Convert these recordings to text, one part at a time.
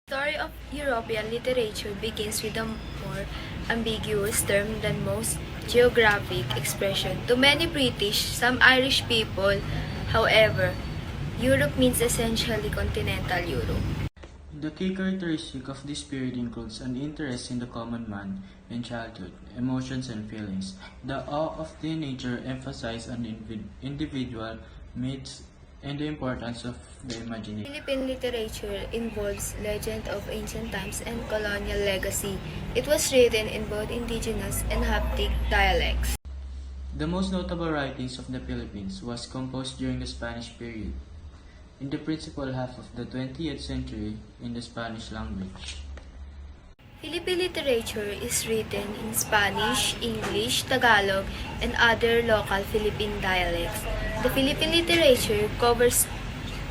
The story of European literature begins with a more ambiguous term than most geographic expression. To many British, some Irish people, however, Europe means essentially continental Europe. The key characteristic of this period includes an interest in the common man in childhood, emotions and feelings. The awe of teenager emphasized on individual myths and the importance of the imagination. Philippine literature involves legend of ancient times and colonial legacy. It was written in both indigenous and Haptic dialects. The most notable writings of the Philippines was composed during the Spanish period, in the principal half of the 20th century in the Spanish language. Philippine literature is written in Spanish, English, Tagalog, and other local Philippine dialects. The Philippine literature covers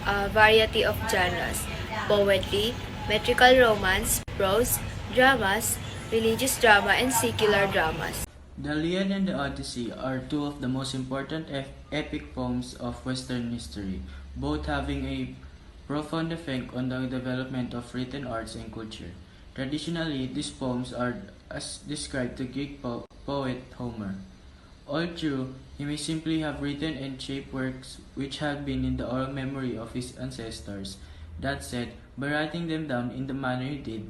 a variety of genres: poetry, metrical romance, prose, dramas, religious drama, and secular dramas. The Iliad and the Odyssey are two of the most important epic poems of Western history, both having a profound effect on the development of written arts and culture. Traditionally, these poems are as described to Greek poet Homer. All true, he may simply have written and shaped works which have been in the oral memory of his ancestors. That said, by writing them down in the manner he did,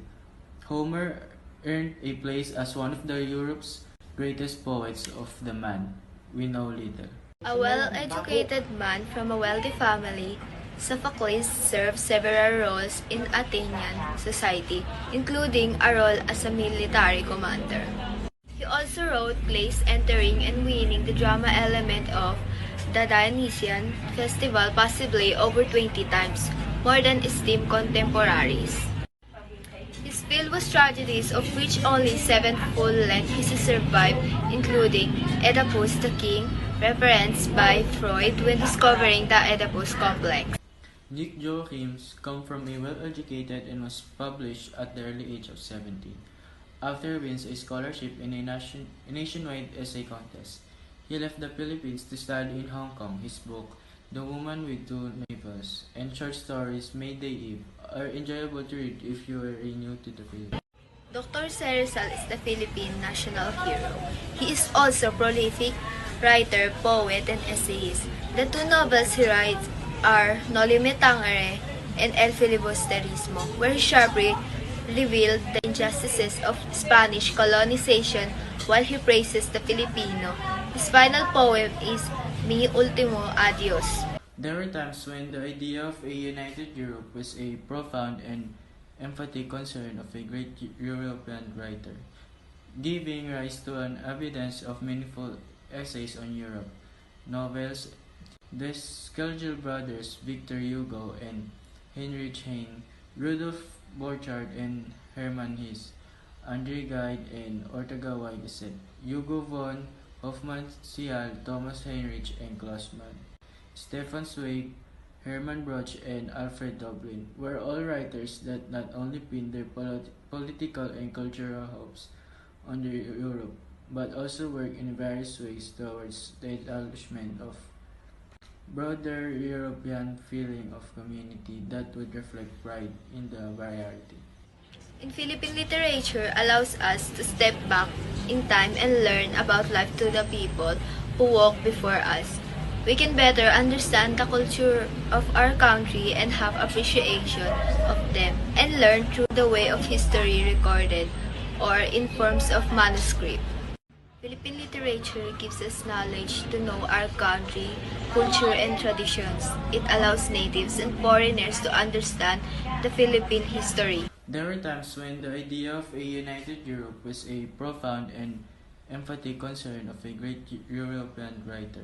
Homer earned a place as one of the Europe's greatest poets of the man we know little. A well-educated man from a wealthy family, Sophocles served several roles in Athenian society, including a role as a military commander. He also wrote plays entering and winning the drama element of the Dionysian festival possibly over 20 times, more than esteemed contemporaries. His field was tragedies, of which only 7 full-length pieces survive, including Oedipus the King, referenced by Freud when discovering the Oedipus complex. Nick Joachims come from a well-educated and was published at the early age of 17. After he wins a scholarship in a nationwide essay contest, he left the Philippines to study in Hong Kong. His book, The Woman with Two Navels, and short stories May Day Eve are enjoyable to read if you are new to the Philippines. Dr. Rizal is the Philippine national hero. He is also prolific writer, poet, and essayist. The two novels he writes are Noli Me Tangere and El Filibusterismo, where he sharply revealed the injustices of Spanish colonization while he praises the Filipino. His final poem is Mi Ultimo Adios. There were times when the idea of a united Europe was a profound and emphatic concern of a great European writer, giving rise to an abundance of meaningful essays on Europe, novels. The Skelgel brothers, Victor Hugo and Heinrich Heine, Rudolf Borchardt and Hermann Hesse, Andre Gide and Ortega Y. Gasset, Hugo von Hofmannsthal, Thomas Heinrich and Klaus Mann, Stefan Zweig, Hermann Broch and Alfred Dublin were all writers that not only pinned their political and cultural hopes on Europe, but also worked in various ways towards the establishment of broader European feeling of community that would reflect pride in the variety. In Philippine literature allows us to step back in time and learn about life to the people who walk before us. We can better understand the culture of our country and have appreciation of them and learn through the way of history recorded or in forms of manuscript. Philippine literature gives us knowledge to know our country, culture, and traditions. It allows natives and foreigners to understand the Philippine history. There were times when the idea of a united Europe was a profound and emphatic concern of a great European writer,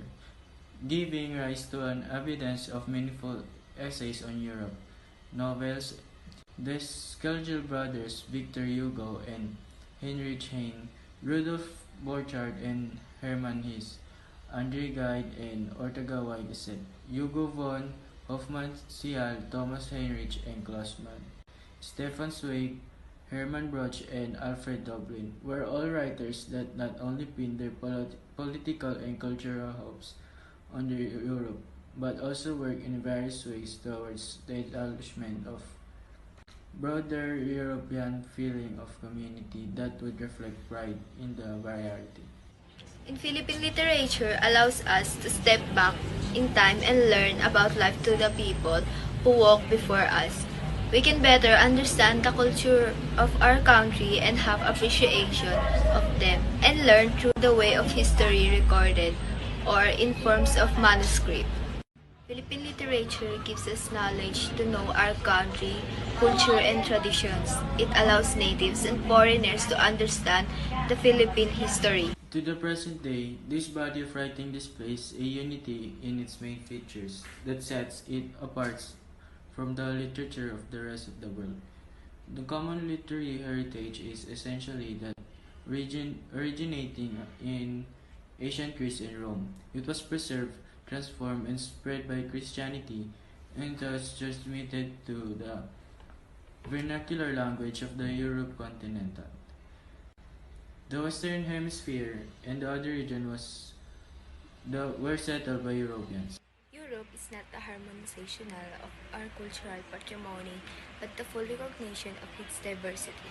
giving rise to an abundance of meaningful essays on Europe, novels. The Skelgel brothers, Victor Hugo and Heinrich Heine, Rudolf Borchardt and Hermann Hesse, Andre Gide and Ortega Y. Gasset, Hugo von Hofmannsthal, Thomas Heinrich and Klaus Mann, Stefan Zweig, Hermann Broch and Alfred Dublin were all writers that not only pinned their political and cultural hopes on Europe, but also worked in various ways towards the establishment of broader European feeling of community that would reflect pride in the variety. In Philippine literature allows us to step back in time and learn about life to the people who walk before us. We can better understand the culture of our country and have appreciation of them and learn through the way of history recorded or in forms of manuscript. Philippine literature gives us knowledge to know our country, culture, and traditions. It allows natives and foreigners to understand the Philippine history. To the present day, this body of writing displays a unity in its main features that sets it apart from the literature of the rest of the world. The common literary heritage is essentially that originating in ancient Greece and Rome. It was preserved, transformed, and spread by Christianity, and thus transmitted to the vernacular language of the Europe continental. The Western Hemisphere and the other region were settled by Europeans. Europe is not the harmonization of our cultural patrimony, but the full recognition of its diversity.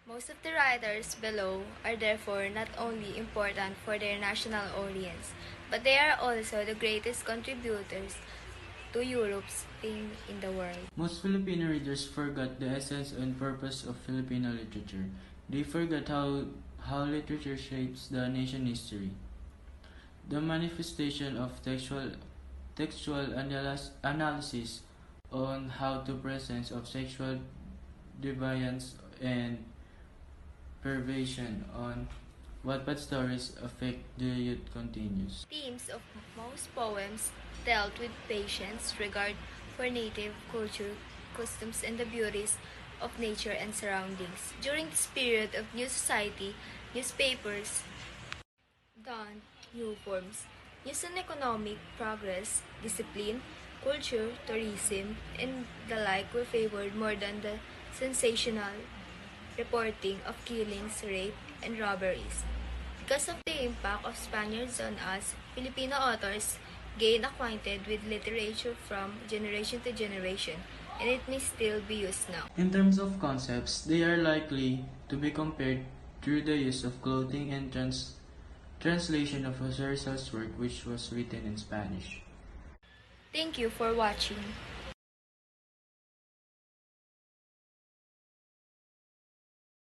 Most of the writers below are therefore not only important for their national audience, but they are also the greatest contributors to Europe's fame in the world. Most Filipino readers forgot the essence and purpose of Filipino literature. They forgot how literature shapes the nation's history. The manifestation of textual analysis on how to presence of sexual deviance and perversion on what bad stories affect the youth continues. Themes of most poems dealt with patience, regard for native culture, customs, and the beauties of nature and surroundings. During this period of new society, newspapers donned new forms. News on economic progress, discipline, culture, tourism, and the like were favored more than the sensational reporting of killings, rape, and robberies. Because of the impact of Spaniards on us, Filipino authors gained acquainted with literature from generation to generation, and it may still be used now. In terms of concepts, they are likely to be compared through the use of clothing and translation of Husserl's work which was written in Spanish. Thank you for watching.